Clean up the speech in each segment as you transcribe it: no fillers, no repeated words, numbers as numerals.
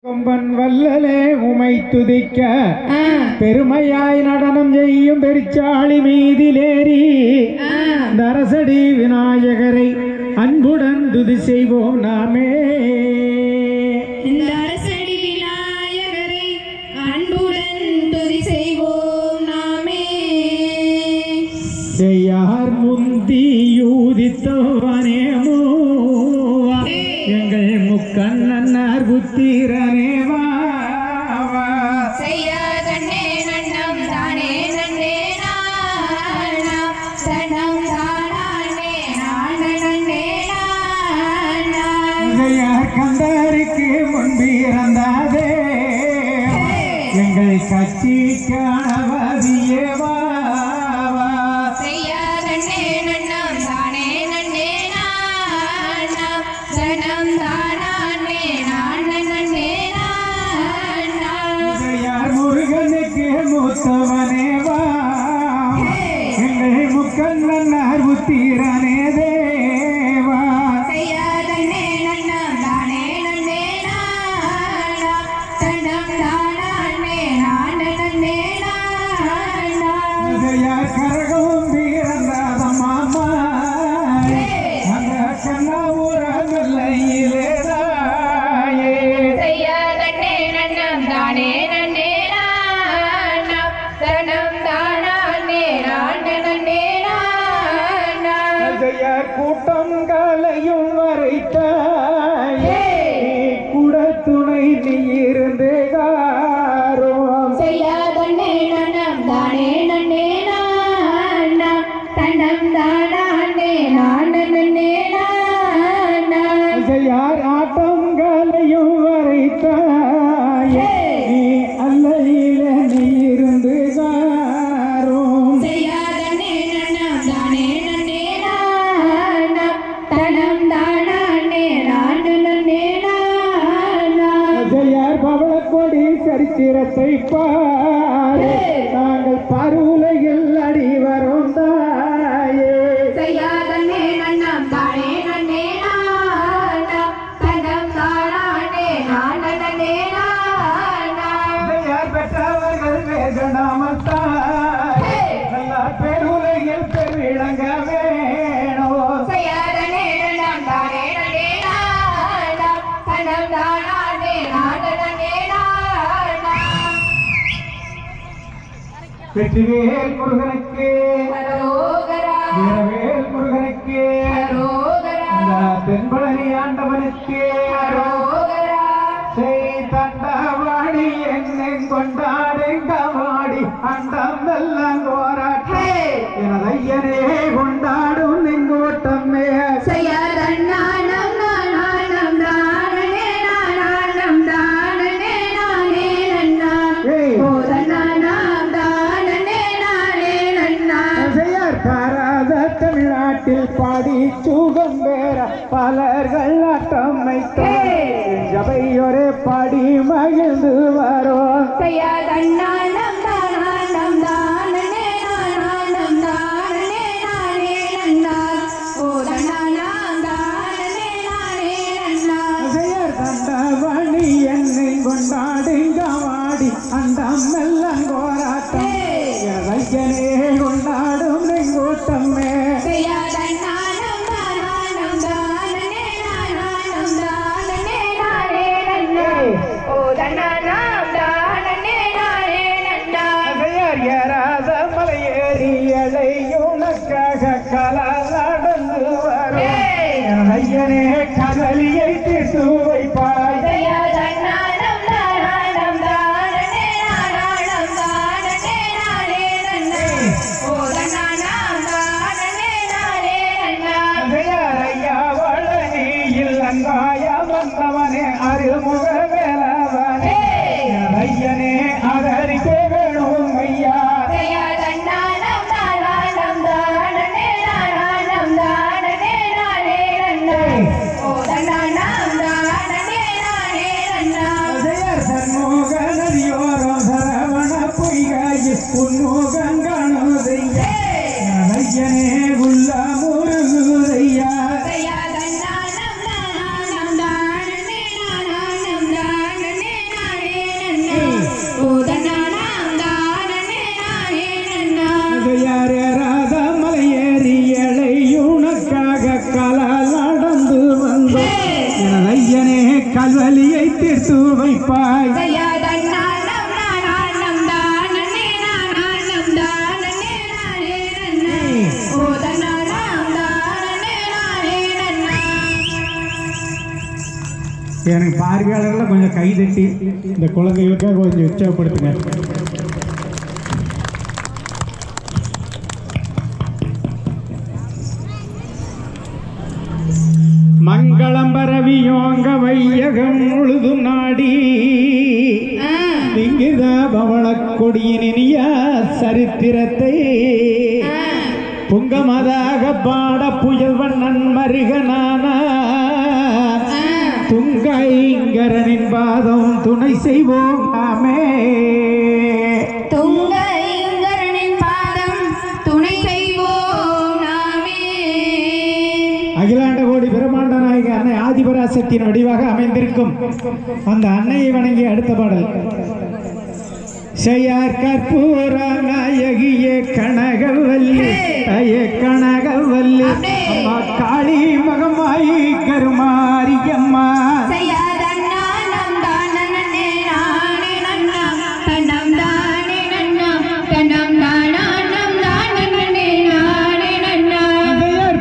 கொம்பன் வல்லலே உமை துதிக்க பெருமையாய் நடனம் செய்யும் பெருச்சாளி மீதிலேறி தரசடி விநாயகரை அன்புடன் துதி செய்வோம் நாமே. தரசடி விநாயகரை அன்புடன் துதி செய்வோம் நாமே. செய்யார் முந்தி யூதித்தவனே மூவா எங்கள் முக்கண்ணன்னார் புத்திரனே வா செய்யாதன்னே நன்னம் தானே நன்னே நாணம் தனம் தானே நானே செய்யார் கந்தருக்கு முன்பிறந்தாதே எங்கள் கட்சி கணவதியே வா மூத்தவனே வா எங்கள் முக்கண்ணன்னார் புத்திரனே தேவா. செய்யாதன்னே நன்னம் தானே நன்னே நாணம் தனம் தானே நானே செய்யார் கரகம் பிறந்தாத மாமா அந்த கண்ணாவூர வெள்ளையிலே தாயே. செய்யாதன்னே நன்னம் தானே நன்னே கூட்டங்களையும் வரைத்தாயே கூட துணை நீ இருந்து காரோம். செய்யாதன்னே நன்னம் தானே நன்னே நாணம் தனம் தானே நானே செய்யார் ஆட்டங்களையும் வரைத்தாயே நீ அல்லையில நீ இருந்து காரோம். செய்யாதன்னே நன்னம் தானே நன்னே நாணம் தனம் தானே நானே செய்யார் பவளக்கொடி சரித்திரத்தை பாரு நாங்கள் பருவுலையில் அடி வரும் தாயே. செய்யாதன்னே நன்னம் தானே நன்னே நாணம் தனம் தானே நானே செய்யார் பெற்றவர்கள் வேதனாமத்தாய் நல்ல பெருவுலையில் பெருவிளங்க வேணும். செய்யாதன்னே நன்னம் தானே நன்னே நாணம் தனம் தானே நானே வெற்றிவேல் முருகனுக்கு ஹரோகரா வீரவேல் முருகனுக்கு ஹரோகரா இந்த தென்பழனி ஆண்டவனுக்கு ஹரோகரா செய் தண்டவாடி என்னும் கொண்டாடுங்கவாடி அண்டம் எல்லாம் கோராட்டே எனதையனே கொண்டாடும் நெங்கோட்டமே. செய்யாதன்னானம் நானானம் தானே நானானம் தானே நானே நன்னா ஓதன்னானம் தானே நானே நன்னா. செய்யார் பாராத தமிழ்நாட்டில் பாடி சுகம் பெற பலர்கள் ஆட்டமைத்தொரு பாடி மகிழ்ந்து வரோம். செய்யாதன்னானம் தானானம் தானே நானானம் தானே நானே நன்னா ஓதன்னானம் தானே நானே நன்னா. செய்யார் தண்டவாணி என்னை கொண்டாடுங்கவாடி அண்டம் எல்லாம் கோராட்டம் வைக்கனே கொண்டாடும் நெங்கோட்டமே. செய்யாதன்னானம் தானானம் தானே நானானம் தானே நானே நன்னா ஓதன்னானம் தானே நானே நன்னா. செய்யார் ஏறாத மலையேறி எழையுனக்காக கலா நடந்து வரும் ஐயனே கதலியை திசு வைப்பாய். செய்யாதன்னானம் தானானம் தானே நானானம் தீர்த்து வைப்பாய் எனக்கு பார்வையாளர்கள் கொஞ்சம் கைதட்டி இந்த குழந்தைகளுக்காக கொஞ்சம் உற்சாகப்படுத்துங்க. மங்களம் பரவியோங்க வையகம் முழுதும் நாடி இங்குத பவள கொடியினிய சரித்திரத்தை புங்கமதாக பாட புயல் வண்ணன் மருகனான துங்கைங்கரனின் பாதம் துணை செய்வோம் நாமே. துங்கைங்கரனின் பாதம் துணை செய்வோம் நாமே. அகிலாண்ட கோடி பிரம்மாண்ட நாயகி அன்னை ஆதிபராசக்தியின் வடிவாக அமைந்திருக்கும் அந்த அன்னையை வணங்கி அடுத்த பாடல். செய்யார் கற்பூர நாயகியே கனகவல்லி தய கனகவல்லி அம்மா காளி மகமாயி கருமாரியம்மா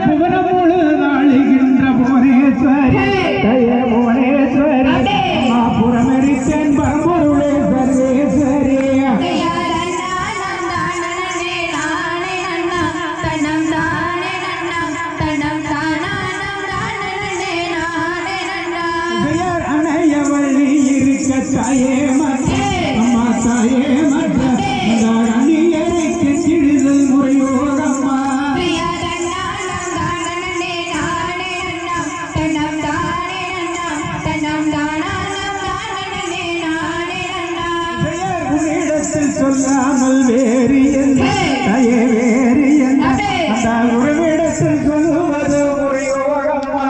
புவனமுழு நாளுகின்ற புவனேஸ்வரி தய புவனேஸ்வரி அம்மா புறமெரித்தேன் பரம்பொருளே சர்வேஸ்வரி தாயே மற்ற அம்மா தாயே மற்ற அணியரை கெட்டிடுதல் முறையோ அம்மா உன்னிடத்தில் சொல்லாமல் வேறு என்ன தாயே வேறு என்ன அந்த உறவிடத்தில் சொல்லுவது முறையோ அம்மா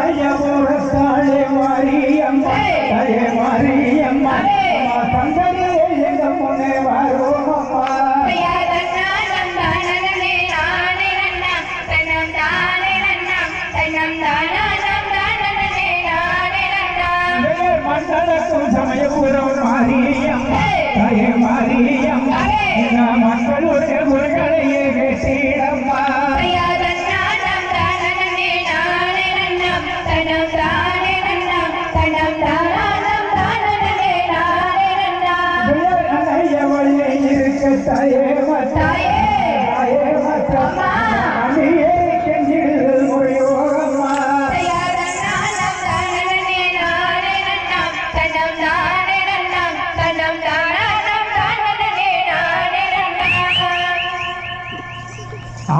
சமயபுரத்தாளே மாரியம்மா தாயே மாரியம்மா தந்தரே எங்க முன்னே வரும் அம்மா மண்டலக்கும் சமயபுரம் மாரியம்மா தாயே மாரியம்மா மக்களுடைய குரங்களையே கேட்டீடம்மா தாயே தாயே அணியே கெஞ்சிடுதல் முறையோ அம்மா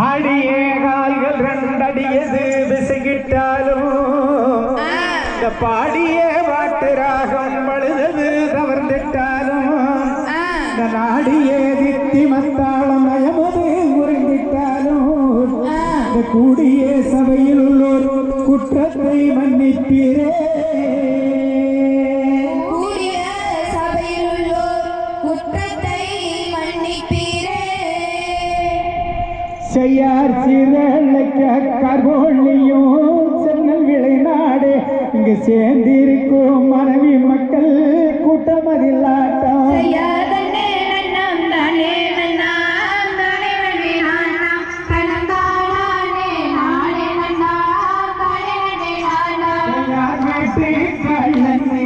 ஆடிய கால்கள் ரெண்டடியது விசைகிட்டாலும் இந்த பாடிய பாட்டு ராகம் பழுதது தவர்ந்திட்டாலும் இந்த நாடிய தித்தி மத்தாளம் நயமது முறிந்திட்டாலும் இந்த கூடிய சபையில் உள்ளோர் குற்றத்தை மன்னிப்பீரே செய்யார் சீரழைக்க கர்வோள்ளியும் சென்னல் விளை நாடு இங்கு சேர்ந்திருக்கும் மனைவி மக்கள் கூட்டமதில் ஆட்டம்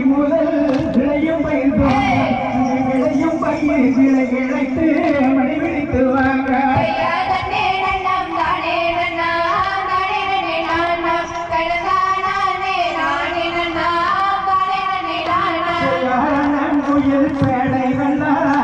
முதல் விளையும் பயிர் விளையும் பயிர் விளை இழைத்து மணி விழித்து வாங்க பேடை வந்தார்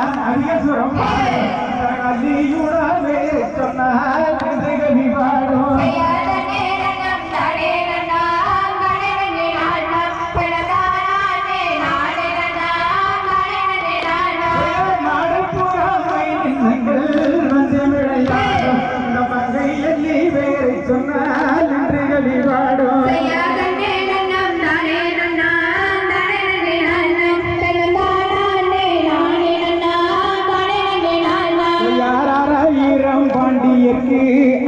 உனக்கு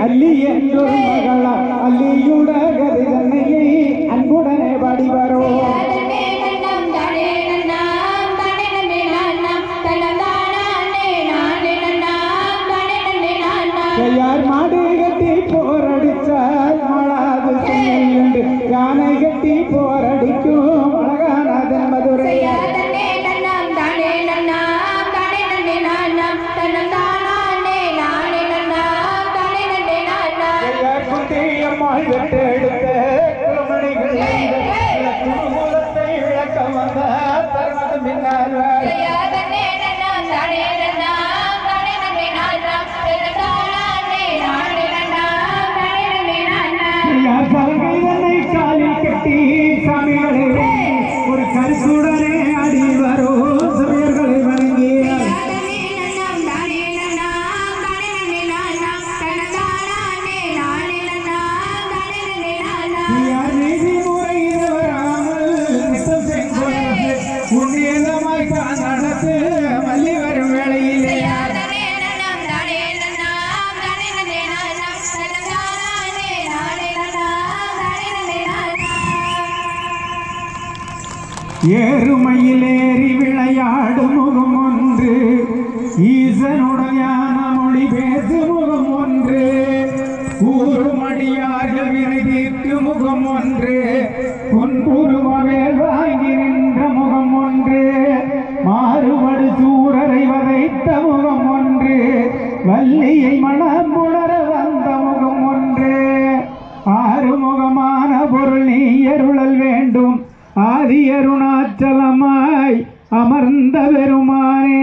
அல்லி என்றொரு மகளா அல்லியுடகது தன்னையை அன்புடனே பாடி வரோ யார் மாடு கட்டி போரடிச்சால் மாளாது என்று யானை கட்டி போரடிக்கும் அழகானதன் மதுரை குட்டியம்மாள் வெட்டெடுத்த குளமணிகள் குலத்தை விளக்க வந்த தருணம் பின்னால் சலங்கை காலில் கட்டி சாமிகளை ஒரு கருத்துடனே ஆடி வரும் சமயர்களை வணங்கி நீதி முறையில் வராமல் உன்னியமாய் தான் நடத்து மல்லி வரும் வேளையிலே ஏறுமையில் ஏறி விளையாடும் முகம் ஒன்று ஈசனுடன் ஞான மொழி பேசு முகம் ஒன்று கூறுமடியார்கள் வினை தீர்க்கு முகம் ஒன்று பொன்புருமவேல் வாங்கி நின்ற முகம் ஒன்று மாறுபடு சூரரை வதைத்த முகம் ஒன்று வள்ளியை மனம் உணர வந்த முகம் ஒன்று ஆறுமுகமான பொருள் நீ அருளல் வேண்டும் ஆதி அருணாச்சலமாய் அமர்ந்த பெருமானே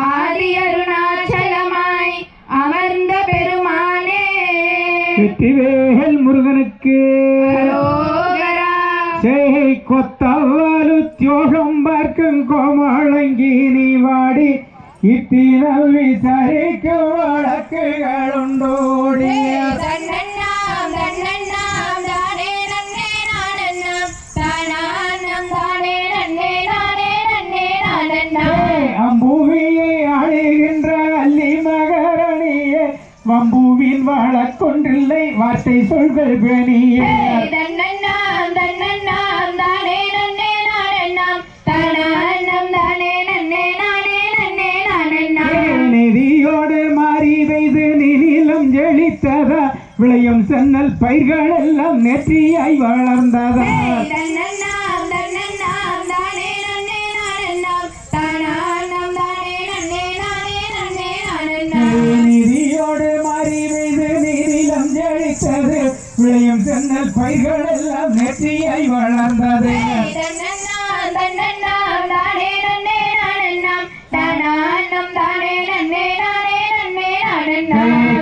ஆதி அருணாச்சலமாய் அமர்ந்த பெருமானே வெற்றிவேல் முருகனுக்கு சேகை கொத்தவாலு தியோகம் பார்க்கும் கோமாளங்கி நீ வாடி இத்தினம் விசாரிக்க வழக்குகள் உண்டோடி அம்பூவியை அழைகின்ற அல்லி மகரணியே வம்பூவின் வாழக்கொன்றில்லை வார்த்தை சொல்கள் பேணியே நிதியோடு மாறி வைத்து நிலம் ஜெயித்ததா விளையும் சென்னல் பயிர்கள் எல்லாம் நெற்றியாய் வளர்ந்ததா நிதியோடு மாறி வைத்து நிலம் ஜெயித்தது விளையும் சென்னல் பயிர்கள் எல்லாம் நெற்றியாய் வளர்ந்தது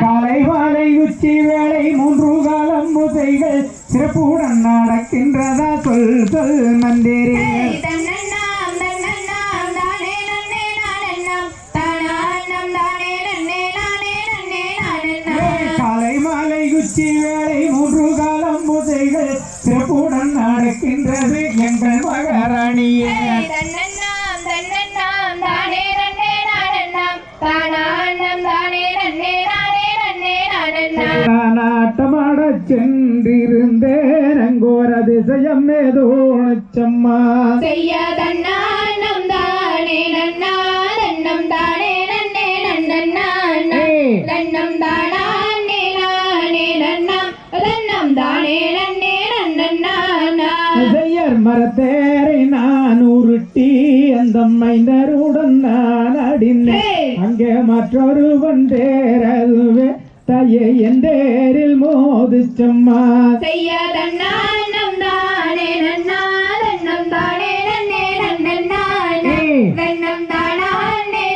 காலை மாலை உச்சி வேளை 3 காலம் முசைகள் சிறப்புடன் நடக்கின்றதா சொல் சொல் மந்திரி காலை மாலை உச்சி வேளை 3 காலம் முசைகள் சிறப்புடன் நடக்கின்றது எங்கள் மகாராணியே நாட்டமாட சென்றிருந்தேன் அங்கோர் அதிசயம் ஏதோ சம்மா செய்யாதன்னம் தானே நன்னா நன்னம் தானே நன்னே நன்னே நன்னம் தானே நானே நன்னம் நன்னம் தானே நன்னே நன்னா செய்யர் மரத்தேரை நான் உருட்டி அந்த மைந்தருடன் நான் அடினேன் அங்கே மற்றொருவன் தேரதுவே தாயே என் தேரில் மோதிச்சம்மா செய்யாதன்னம் தானே நன்னா நன்னம் தானே நன்னே நன்னே நன்னம் தானே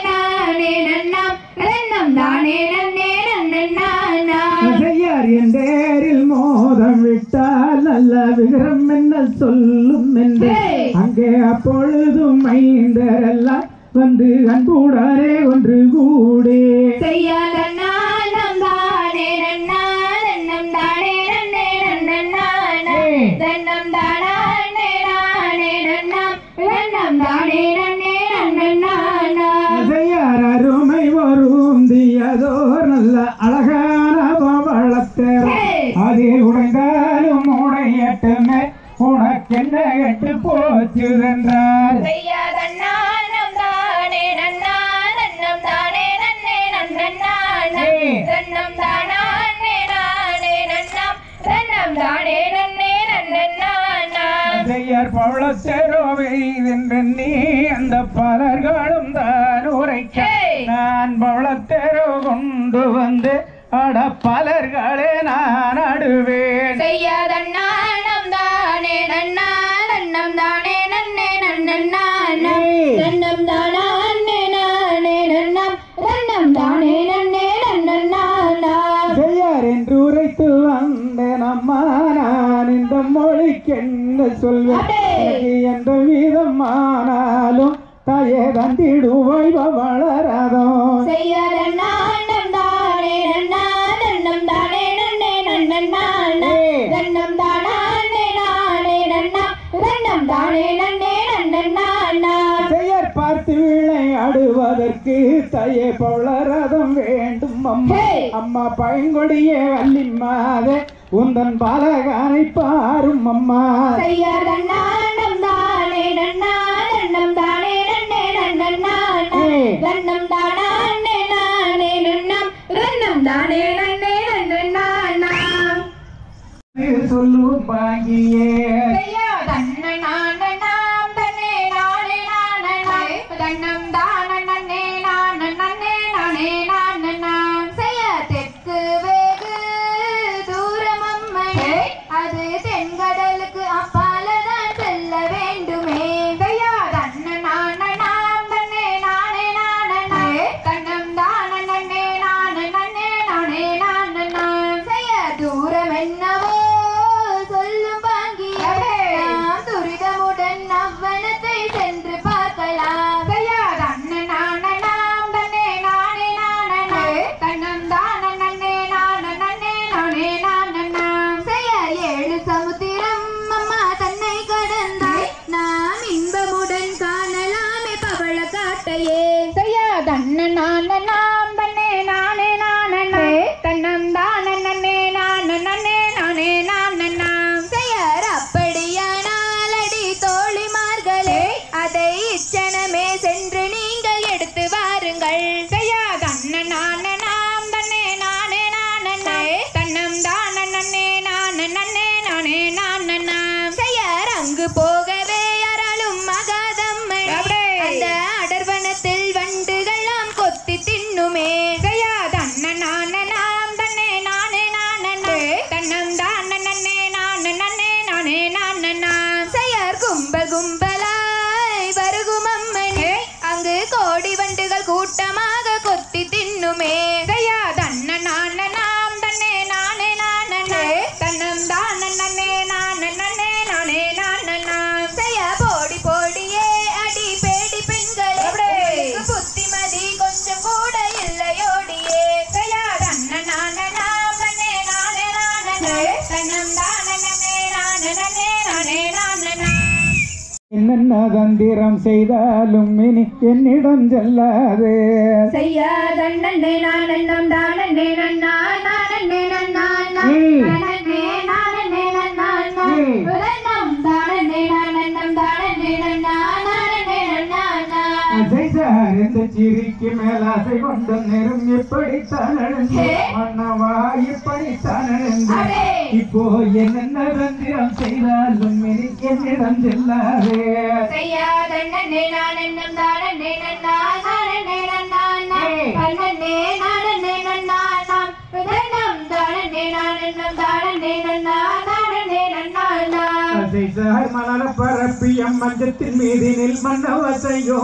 நானே நன்னம் நன்னம் தானே நன்னே நன்னா செய்யார் என் தேரில் மோதம் விட்டால் நல்ல விகரம் என்ன சொல்லும் என்று அங்கே அப்பொழுதும் மைந்தரெல்லாம் வந்து அன்புடனே ஒன்று கூடே செய்யாதன்னம் தானே நன்னா நன்னம் தானே நன்னே நன்னம் தானே நானே நன்னம் நன்னம் தானே நன்னே நன்னா செய்யார் அருமை வருந்தியதோர் நல்ல பலர் பவளத்தேரோவை வென்றெண்ணி அந்த பலர்களும் தான் உரைக்க நான் பவளத்தேரோ கொண்டு வந்து அட பலர்களே நான் அடுவேன் செய்யாதண்ணானம் தானே நன்னா நன்னம் தானே நன்னே நன்னண்ணானா நன்னம் தானா அண்ணே நானே நன்னம் நன்னம் தானே நன்னே நன்னண்ணானா செய்யார் என்று உரைத்து வந்தேன் அம்மா நான் இந்த மொழிக்கென்ன சொல்வேன் என்ற வீதம் ஆனாலும் தாயே தந்திடுவாய் வளராதோ செய்யாதண்ணானம் தானே நன்னா நன்னம் தானே நன்னே நன்னண்ணானா நன்னம் தானா அண்ணே நானே நன்னம் நன்னம் தானே நன்னே நன்னண்ணானா செய்யார் பார்த்து விளையாடுவதற்கு தாயே பவளரதம் வேண்டும் அம்மா அம்மா பழங்கொடியே வள்ளிம்மாதே உந்தன் பாலகானை பாரும் அம்மா செய்யாதண்ணானம் தானே நன்னா நன்னம் தானே நன்னே நன்னண்ணானா நன்னம் தானா அண்ணே நானே நன்னம் நன்னம் தானே நன்னே நன்னண்ணானா சொல்லு பாங்கியே செய்யாதண்ணனானனாம் தன்னே நானே நானனா தன்னம் தான நன்னே நான நன்னே நானே நானனாம் செய்ய தெற்கு வேகு தூரம் அம்மனே அது தென்கடலுக்கு அப்பாலதான் செல்ல வேண்டுமே செய்யாதண்ணனானனாம் தன்னே நானே நானனா தன்னம் தான நன்னே நான நன்னே நானே நானனாம் செய்ய தூரம் என்னவோ சொல்லும் பாங்கியே நாம் துரிதமுடன் அவ்வனத்தை சென்று பார்க்கலாம் செய்யாதண்ணனானனாம் தன்னே நானே நானனா தன்னம் தான நன்னே நான நன்னே நானே நானனாம் செய்ய ஏழு சமுத்திரம் அம்மா தன்னை கடந்தாய் நாம் இன்பமுடன் காணலாமே பவள காட்டையே செய்யாதண்ணனானனாம் தன்னே நானே நானனா தன்னம் தான நன்னே நான நன்னே நானே நானனாம் செய்யார் அப்படியானால் அடி தோழிமார்களே அதை இச்சனமே சென்று நீங்கள் எடுத்து வாருங்கள் செய்யாதண்ணனானனாம் தன்னே நானே நானனா தன்னம் தான நன்னே நான நன்னே நானே நானனாம் செய்யார் அங்கு போகவே யாராலும் மகாதம்மன் அந்த அடர்வனத்தில் வண்டுகள்லாம் கொத்தி தின்னுமே செய்யாதண்ணனானனாம் தன்னே நானே நானனா தன்னம் தான நன்னே நான நன்னே நானே நானனாம் செய்யார் கும்பல் கும்பலாய் வருகும் அம்மனே அங்கு கோடி வண்டுகள் கூட்டமாக கொத்தி தின்னுமே செய்யாதண்ணனானனாம் தன்னே நானே நானனா தன்னம் தான நன்னே நான நன்னே நானே நானனாம் செய்ய போடி போடியே அடி பேடி பெண்களே புத்திமதி கொஞ்சம் கூட இல்லையோடியே செய்யாதண்ணனானனாம் தன்னே நானே நானனா தன்னம் தான நன்னே நான நன்னே நானே நானனாம் என்னென்ன தந்திரம் செய்தாலும் இனி என்னிடம் செல்லாது செய்யாதண்ணே நானன்னம் தானே நன்னா நானே நன்னா நானே நானே நன்னா உரன்னம் தானே நானன்னம் தானே நன்னா நானே நன்னா இந்த சிரிக்கு மேலாசை கொண்டு நெரும் எப்படித்தான் நடந்து மன்னவா இப்படித்தான் நடந்து இப்போ என்னென்ன தந்திரம் செய்தாலும் இனி என்னிடம் செல்லாது செய்யாதண்ணே நானன்னம் தானே நன்னா நானே நன்னா கண்ணனே நானே நன்னா உரன்னம் தானே நானன்னம் தானே நன்னா நானே நன்னா மலர பரப்பியம் மஞ்சத்தின் மீதினில் மன்னவசையோ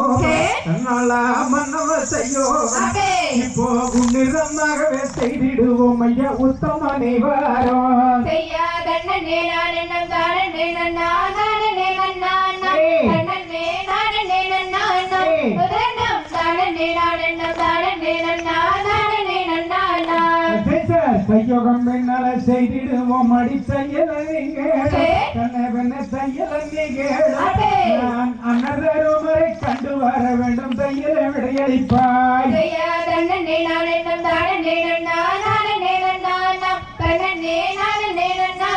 தன்னாலா மன்னவசையோ இப்போ உன்னிதமாகவே செய்திடுவோம் ஐயா உத்தமனை வாரோ செய்யாதண்ணே நானன்னம் தானே நன்னா நானே நன்னா கண்ணனே நானே நன்னா உரன்னம் தானே நானன்னம் தானே நன்னா நானே நன்னா கையோகம் பின்னால செய்திடுவோம் அடி செய்யல நீங்க கண்ணை பெண்ண செய்யல நீங்க நான் அன்னதருமரை கண்டு வர வேண்டும் செய்யல விடையளிப்பாய் செய்யாதண்ணே நானன்னம் தானே நன்னா நானே நன்னா கண்ணனே நானே நன்னா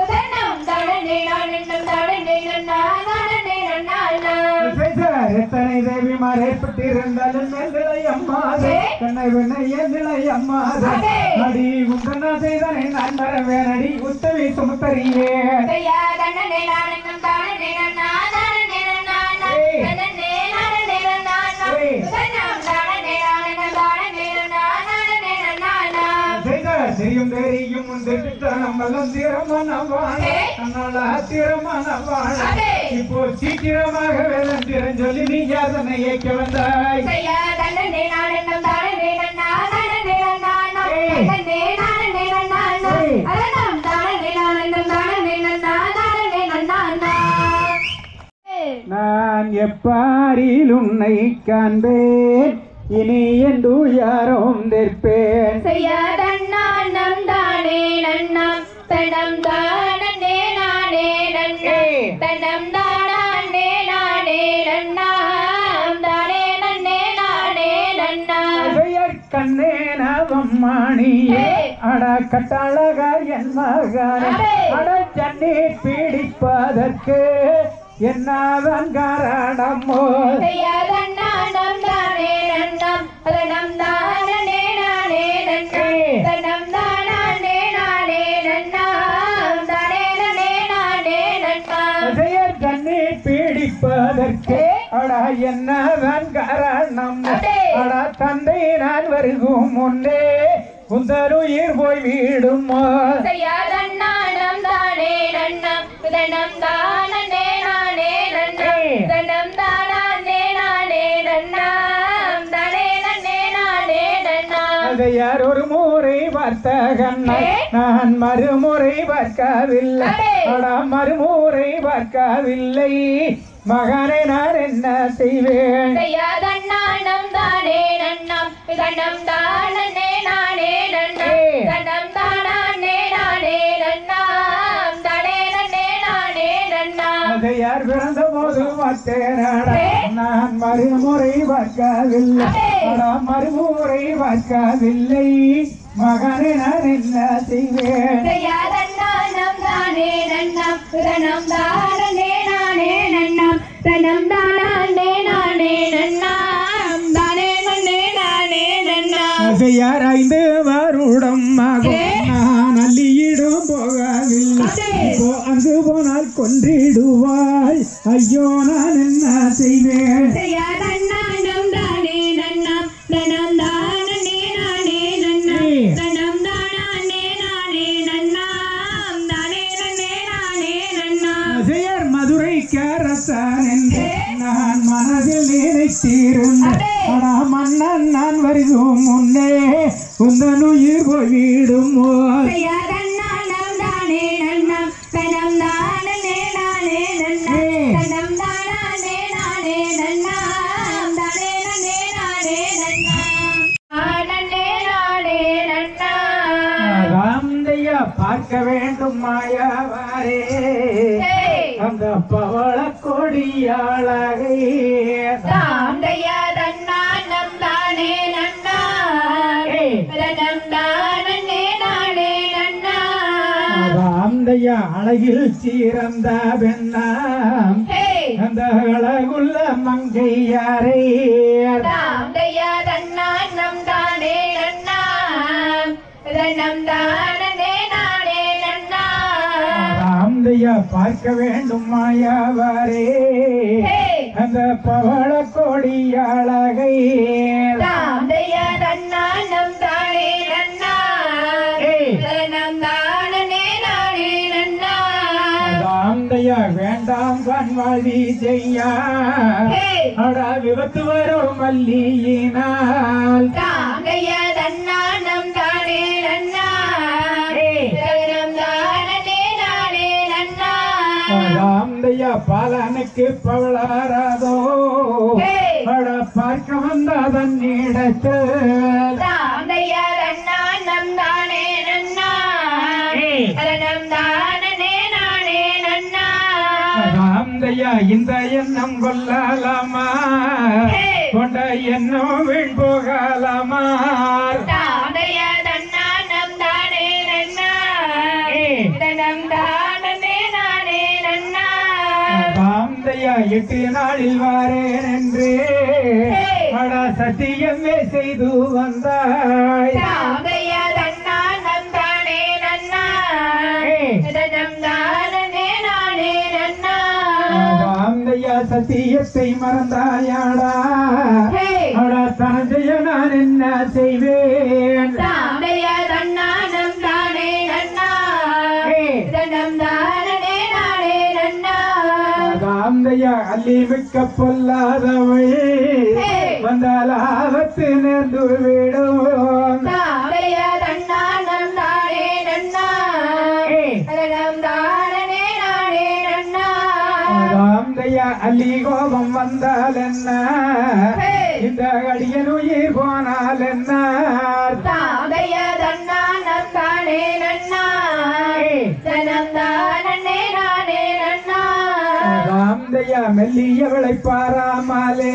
உரன்னம் தானே நானன்னம் தானே நன்னா நானே நன்னா எத்தனை தேவிமார் ஏற்பட்டிருந்தாலும் எங்களை அம்மாதே கண்ணை வெண்ணை எங்களை அம்மாதே அடி உந்தனா செய்தனை நான் வரவேன் அடி உத்தவி சுமத்தறியே செய்யாதண்ணே நானன்னம் தானே தெரியும் தெரியும் நம்மளும் திருமணவான திருமணவான இப்போ சீக்கிரமாக வேதந்திரம் சொல்லி நீங்க அதனை ஏற்க வந்தாய் நான் எப்பாரில் உன்னை காண்பேன் இனி என்று யாரும் நிற்பேன் கண்ணே நவம்மாணியே அட கட்டழகர் என் மகனே அட ஜன்னீர் பீடிப்பதற்கு என்னவன் காரணமோ ஜன்னீர் பீடிப்பதற்கு அட என்னவன் காரணம் அட தந்தை நான் வருகும் முன்னே உந்தருயிர் போய் வீடுமோ யார் ஒரு முறை பார்த்தகண்ணா நான் மறுமுறை பார்க்கவில்லை மறுமுறை பார்க்கவில்லை மகனை நான் என்ன செய்வேன் யார் பிறந்த போது பார்த்தேனடா நான் மறுமுறை பார்க்கவில்லை மறுமுறை பார்க்கவில்லை மகனை நான் என்ன செய்வேன் யார் 5 வருடம் நான் அள்ளியிடும் போகவில்லை அங்கு போனால் கொன்றிடுவாய் ஐயோ நான் என்ன செய்வேன் நான் மனதில் நினைத்திருந்தேன் மன்னன் நான் வருகும் முன்னே உந்தன் உயிர் போய்விடுமோ ராம்தையா பார்க்க வேண்டும் மாயாவாரே அந்த பவள கொடியாளகை ராம்தையா அழகில் சீரந்த பெண்ணாம் அந்த அழகுள்ள மங்கையாரே ராம்தையா பார்க்க வேண்டும் மாயாவாரே அந்த பவள கொடியாளகை ராம்தையா வேண்டாம் கண்வாழி செய்யா அடா விபத்து வரும் மல்லியினால் ராம்தையா பாலனுக்கு பவளாராதோ அட பார்க்க வந்ததன் இடத்து ராம்தையா இந்த எண்ணம் கொள்ளலாமா கொண்ட எண்ணம் வீண் போகலாமா ராம்தையா 8 நாளில் வாரேன் என்று அட சத்தியமே செய்து வந்தாய் ராம்தையா சத்தியத்தை மறந்தாயாடா அட தனஞ்செய்ய நான் என்ன செய்வேன் மிக்க பொல்லாதவள் வந்தால் ஆபத்து நேர்ந்து விடும். தாடைய தன்னானம் தானே நன்னா தனம் தானே நானே நன்னா. தாந்தையா அள்ளி கோபம் வந்தால் என்ன, இந்த அடியன் உயிர் போனால் என்ன. தாடைய தன்னானம் தானே நன்னா தனம் தானே நானே நன்னா. தாந்தையா மெல்லியவளை பாராமலே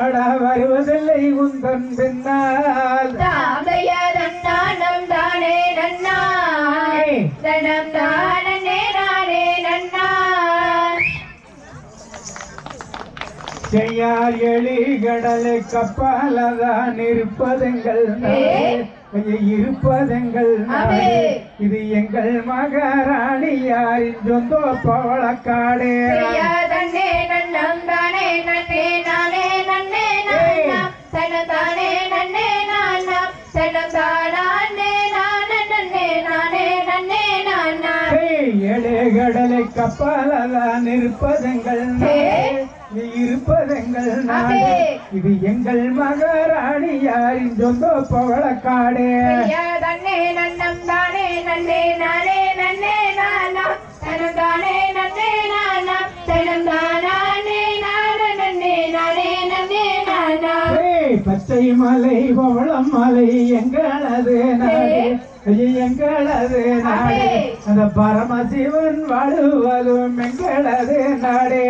அட வருவதில்லை உந்தன் பின்னால். தாடைய தன்னானம் தானே நன்னா தனம் தானே நானே நன்னா. செய்யார் எளி கடலை கப்பாலதான் இருப்பதெங்கள் இருப்பதெங்கள் இது எங்கள் மகாராணியாரின் சொந்த பவளக்காடு. தன்னே நன்னம் தானே நன்னே நானே நன்னே நானா தனதானே நன்னே நானா தனதானே நானே நன்னே நானே நன்னே நானா. ஏழு கடலை கப்பாலதான் இருப்பதெங்கள் இருப்பதெங்கள் நாடு இது எங்கள் மகாராணியாரின் சொந்த பவளக்காடு. தன்னே நன்னம் தானே நன்னே நானே நன்னே நானா தனதானே நன்னே நானா தனதானே நானே நன்னே நானே நன்னே நானா. பச்சை மலை பவளம் மலை எங்களது நாடு எங்களது நாடு அந்த பரமசிவன் வாழுவதும் எங்களது நாடு.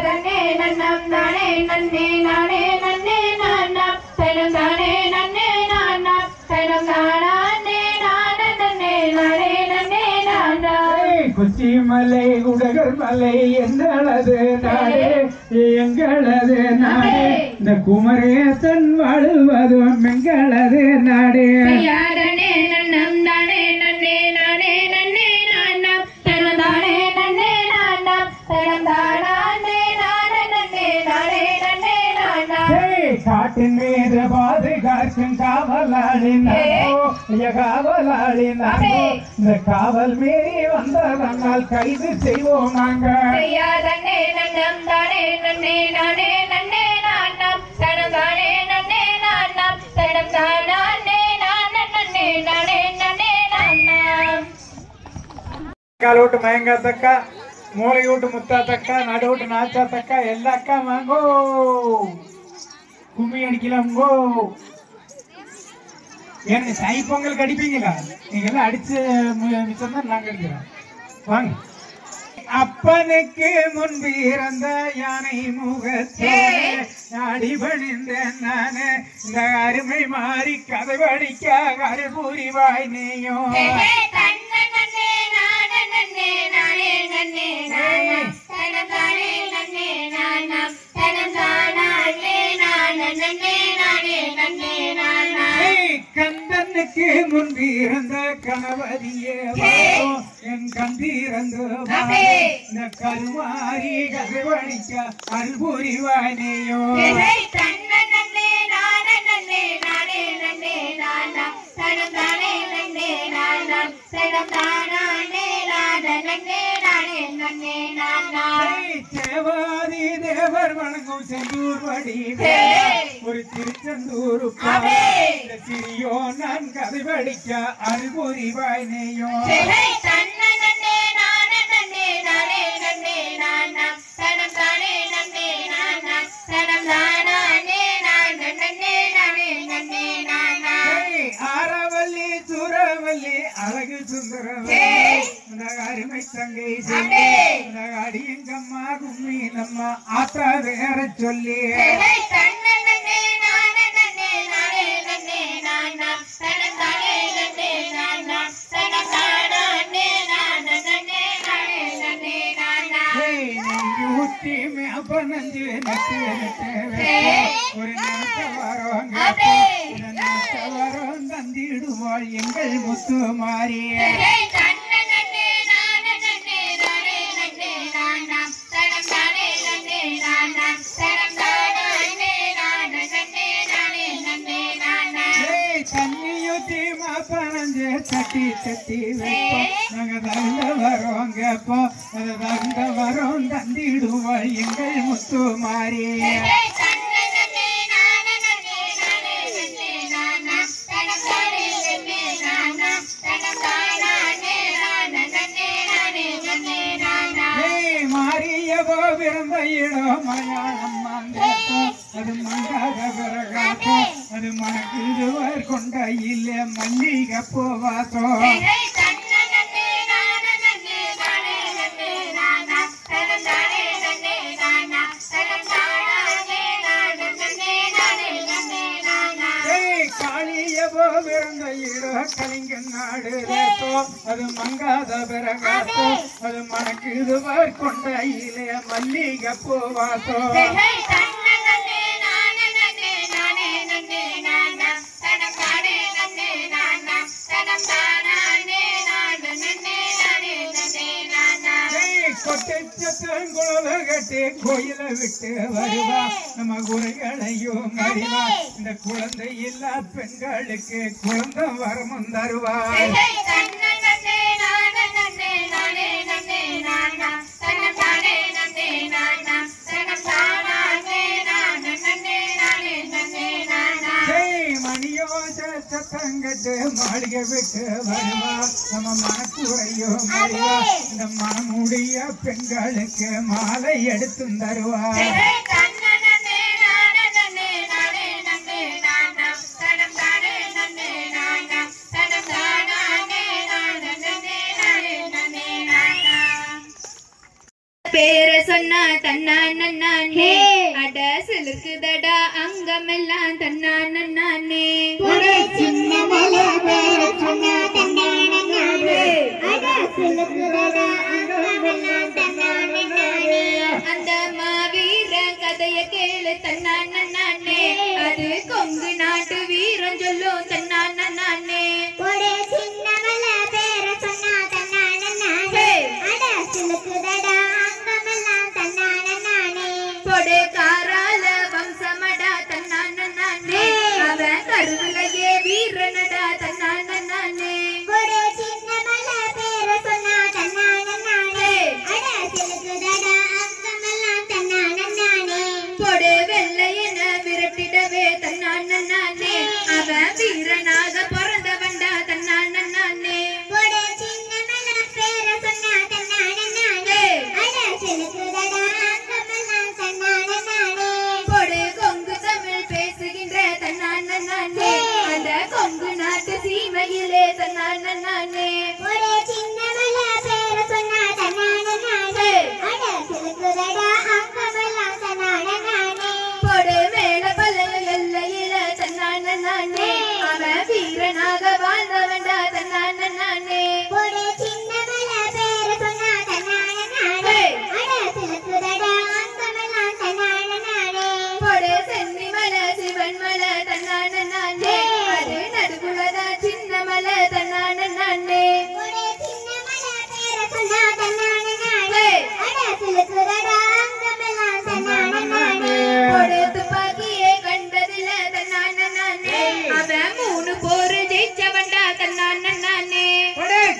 தன்னே நன்னம் தானே நன்னே நானே நன்னே நானா தனதானே நன்னே நானா தனதானே நானே நன்னே நானே நன்னே நானா. கொச்சி மலை குடகர் மலை எங்களது நாடு எங்களது நாடு இந்த குமரேசன் வாழுவதும் எங்களது நாடு. தன்னே நன்னம் தானே நன்னே நானே நன்னே நானா தனதானே நன்னே நானா தனதானே நானே நன்னே நானே நன்னே நானா. காட்டின் மீது பாதுகாக்கும் காவலாளி காவலாளி இந்த காவல் மீறி வந்தால் கைது செய்வோம் நாங்கள். தன்னே நன்னம் தானே நன்னே நானே நன்னே நானா தனதானே நன்னே நானா தனதானே நானே நன்னே நானே நன்னே நானா. ಕಾಲೋಟು ಮಯಂಗತಕ್ಕ ಮೂಳೆಯೂಟು ಮುತ್ತತಕ್ಕ ನಡುಟು ನಾಚತಕ್ಕ ಎಲ್ಲಕ್ಕ ಮಂಗೋ கும்மி அடிக்கலாம்கோ. எனக்கு தை பொங்கல் அடிப்பீங்களா? நீங்க எல்லாம் அடிச்சு மிச்சம் தான் நாங்க அடிக்கிறோம். வாங்க. அப்பனுக்கு முன்பு இறந்த யானை முகத்தே அடிபணிந்தேன் நானு இந்த அருமை மாறி கதை படிக்க கருபூரிவாய் நீயும். கந்தனுக்கு முன்பு இருந்த கணவதியே என் கந்திறந்து இந்த கருமாறி கதைவடிக்க அல்புரிவானேயோ. தேவாதி தேவர் வணங்கும் செந்தூர் வடிவே ஒரு திருச்செந்தூர் சிறியோ நான் கதை படிக்க அல்புரிவாய் நீயோ. ஆரவல்லி சூரவல்லி அழகு சுந்தரவல்லி அருமை தங்கை சொல்லி அடியங்கம்மா கும்மி நம்ம ஆத்தா வேற சொல்லி. ஊட்டி மேப்பனஞ்சு ஒரு நிமிஷ வரோம் வரோம் தந்திடுவாள் எங்கள் முத்து மாறி. தண்ணியோ ஊத்தி மாப்பனஞ்சு தட்டி தட்டி வைப்போம் நாங்க தகுந்த வரோம் கேப்போம் அது தகுந்த வரோம் தந்திடுவோம் எங்கள் முத்து மாறி மாறியவோ பிறந்த இடம் மலையாளம் அது மங்காத பிறகாத்தோ அது மணக்குதுவர் கொண்ட இல்ல மல்லிகை போவாத்தோ காளியவோ பிறந்த இடம் கலிங்கன் நாடு அது மங்காத பிறகாத்தோ அது மணக்குதுவர் கொண்ட இல்ல மல்லிகை போவாத்தோ கட்டி கோயில விட்டு வருவா நம்ம குறைகளையும் அறிவா இந்த குழந்தை இல்லா பெண்களுக்கு குழந்தை வரமும் தருவா சத்தங்கட்டு மாளிகை விட்டு வருவா நம்ம மனக்குறையும் அறிவா இந்த மனமுடைய பெண்களுக்கு மாலை எடுத்து தருவா பேர சொன்னா தன்னா நன்னானே அட சிலுக்குதடா அங்கமெல்லாம் தன்னா நன்னானே சின்ன மலை பேர சொன்னா தன்னா நன்னானே அட சிலுக்குதடா அங்கமெல்லாம் தன்னா நன்னானே அந்த மாவீர கதைய கேளு தன்னா நன்னானே அது கொங்கு நாட்டு வீரம் சொல்லும் தன்னா நன்னானே ஒரே சின்ன மலை பேர சொன்னா தன்னா நன்னானே அட சிலுக்குதடா பொடே காரால வம்சமடா தன்னா நன்னானே அவன் கருவிலையே வீரனடா தன்னா நன்னானே ஒரே சின்ன மலை பேர சொன்னா தன்னா நன்னானே அட சிலுக்குதடா அங்கமெல்லாம் தன்னா நன்னானே பொடே வெள்ளையன விரட்டிடவே தன்னா நன்னானே அவன் வீரனாக பிறந்தவன்டா தன்னா நன்னானே ஒரே சின்ன மலை பேர சொன்னா தன்னா நன்னானே அட சிலுக்குதடா அங்கமெல்லாம் தன்னா நன்னானே பொடே கொங்கு தமிழ் பேசுகின்ற தன்னா நன்னானே அந்த கொங்கு நாட்டு சீமையிலே தன்னா நன்னானே ஒரே சின்ன மலை பேர சொன்னா தன்னா நன்னானே அட சிலுக்குதடா அங்கமெல்லாம் தன்னா நன்னானே பொடே மேல பழைய எல்லையில தன்னா நன்னானே அவன் வீரனாக வாழ்ந்தவன்டா தன்னா நன்னானே ஒரே சின்ன மலை பேர சொன்னா தன்னா நன்னானே அட சிலுக்குதடா அங்கமெல்லாம் தன்னா நன்னானே பொடே சென்னி மலை சிவன் மலை தன்னா நன்னானே அது நடுக்குலதா சின்ன மலை தன்னா நன்னானே ஒரே சின்ன மலை பேர சொன்னா தன்னா நன்னானே அட சிலுக்குதடா அங்கமெல்லாம் தன்னா நன்னானே பொடே துப்பாக்கியே கண்டதில தன்னா நன்னானே அவன் 3 போர் ஜெயிச்சவன்டா தன்னா நன்னானே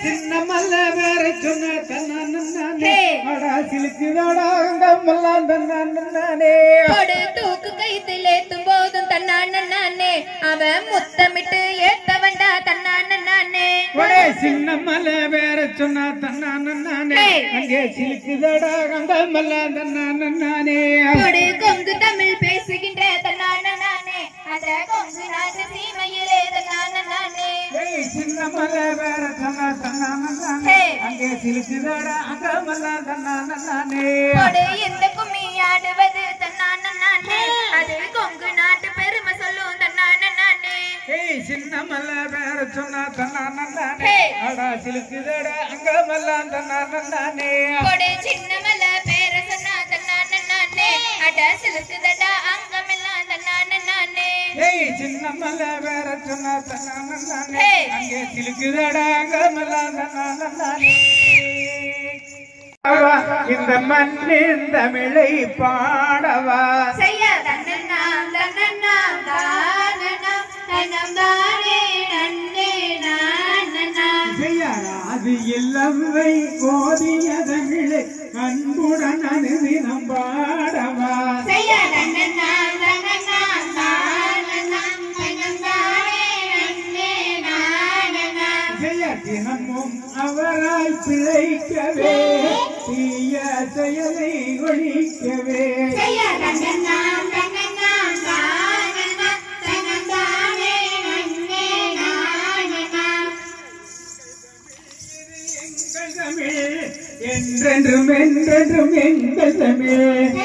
சின்ன மல்ல வேற சொன்ன தன்னா நன்னானே அடா சிலுக்குதடா அங்கமெல்லாம் தன்னா நன்னானே பொடே தூக்கு கைத்தில் ஏத்தும் போதும் தன்னா நன்னானே அவன் முத்தமிட்டு ஏத்தவன்டா தன்னா நன்னானே சின்ன மலை வேற சொன்னா தன்னா நன்னானே அங்கே சிலுக்குதடா அங்கமெல்லாம் தன்னா நன்னானே பொடே கொங்கு தமிழ் பேசுகின்ற தன்னா நன்னானே அந்த கொங்கு நாட்டு சீமையிலே தன்னா நன்னானே சின்ன மலை வேற சொன்னா தன்னா நன்னானே அங்கே சிலுக்குதடா அங்கமெல்லாம் தன்னா நன்னானே பொடே இந்த கும்மி ஆடுவது தன்னா நன்னானே அது கொங்கு நாட்டு பெருமை சொல்லும் தன்னா நன்னானே சின்ன மல்ல வேற சொன்னா தன்னா நன்னானே அடா சிலுக்குதடா அங்கமெல்லாம் தன்னா நன்னானே பொடே சின்ன மலை பேர சொன்னா தன்னா நன்னானே அட சிலுக்குதடா அங்கமெல்லாம் தன்னா நன்னானே சின்ன மல்ல வேற சொன்னா தன்னா நன்னானே அங்கே சிலுக்குதடா அங்கமெல்லாம் தன்னா நன்னானே இந்த மண்ணின் தமிழை பாடவா செய்ய தன்னன்னா தன்னன்னா தானனா தன்னம் தானே நன்னே இல்லவை ஓதிய தமிழை அன்புடன் அனுதினம் பாடவா தினமும் அவரால் பிழைக்கவே தீய செயலை ஒழிக்கவே எங்கள் தமிழ் என்றென்றும் என்றென்றும் எங்கள் தமிழ்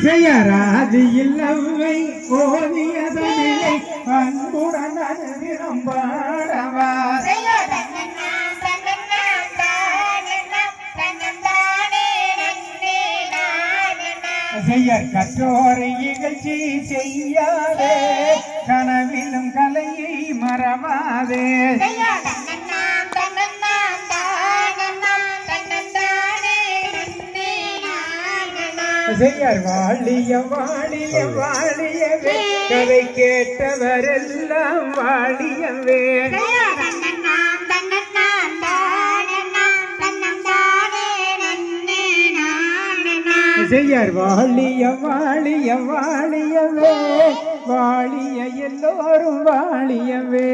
ஜெயராஜி இல்லவை ஓதிய தமிழை அன்புடன் அனுதினம் பாடவா செய்யர் கற்றோரை இகழ்ச்சி செய்யாதே கனவிலும் கலையை மறவாதே செய்யர் வாழிய வாழிய வாழியவே கதை கேட்டவரெல்லாம் வாழியவே செய்யர் வாழிய வாழிய வாழியவே வாழிய எல்லோரும் வாழியவே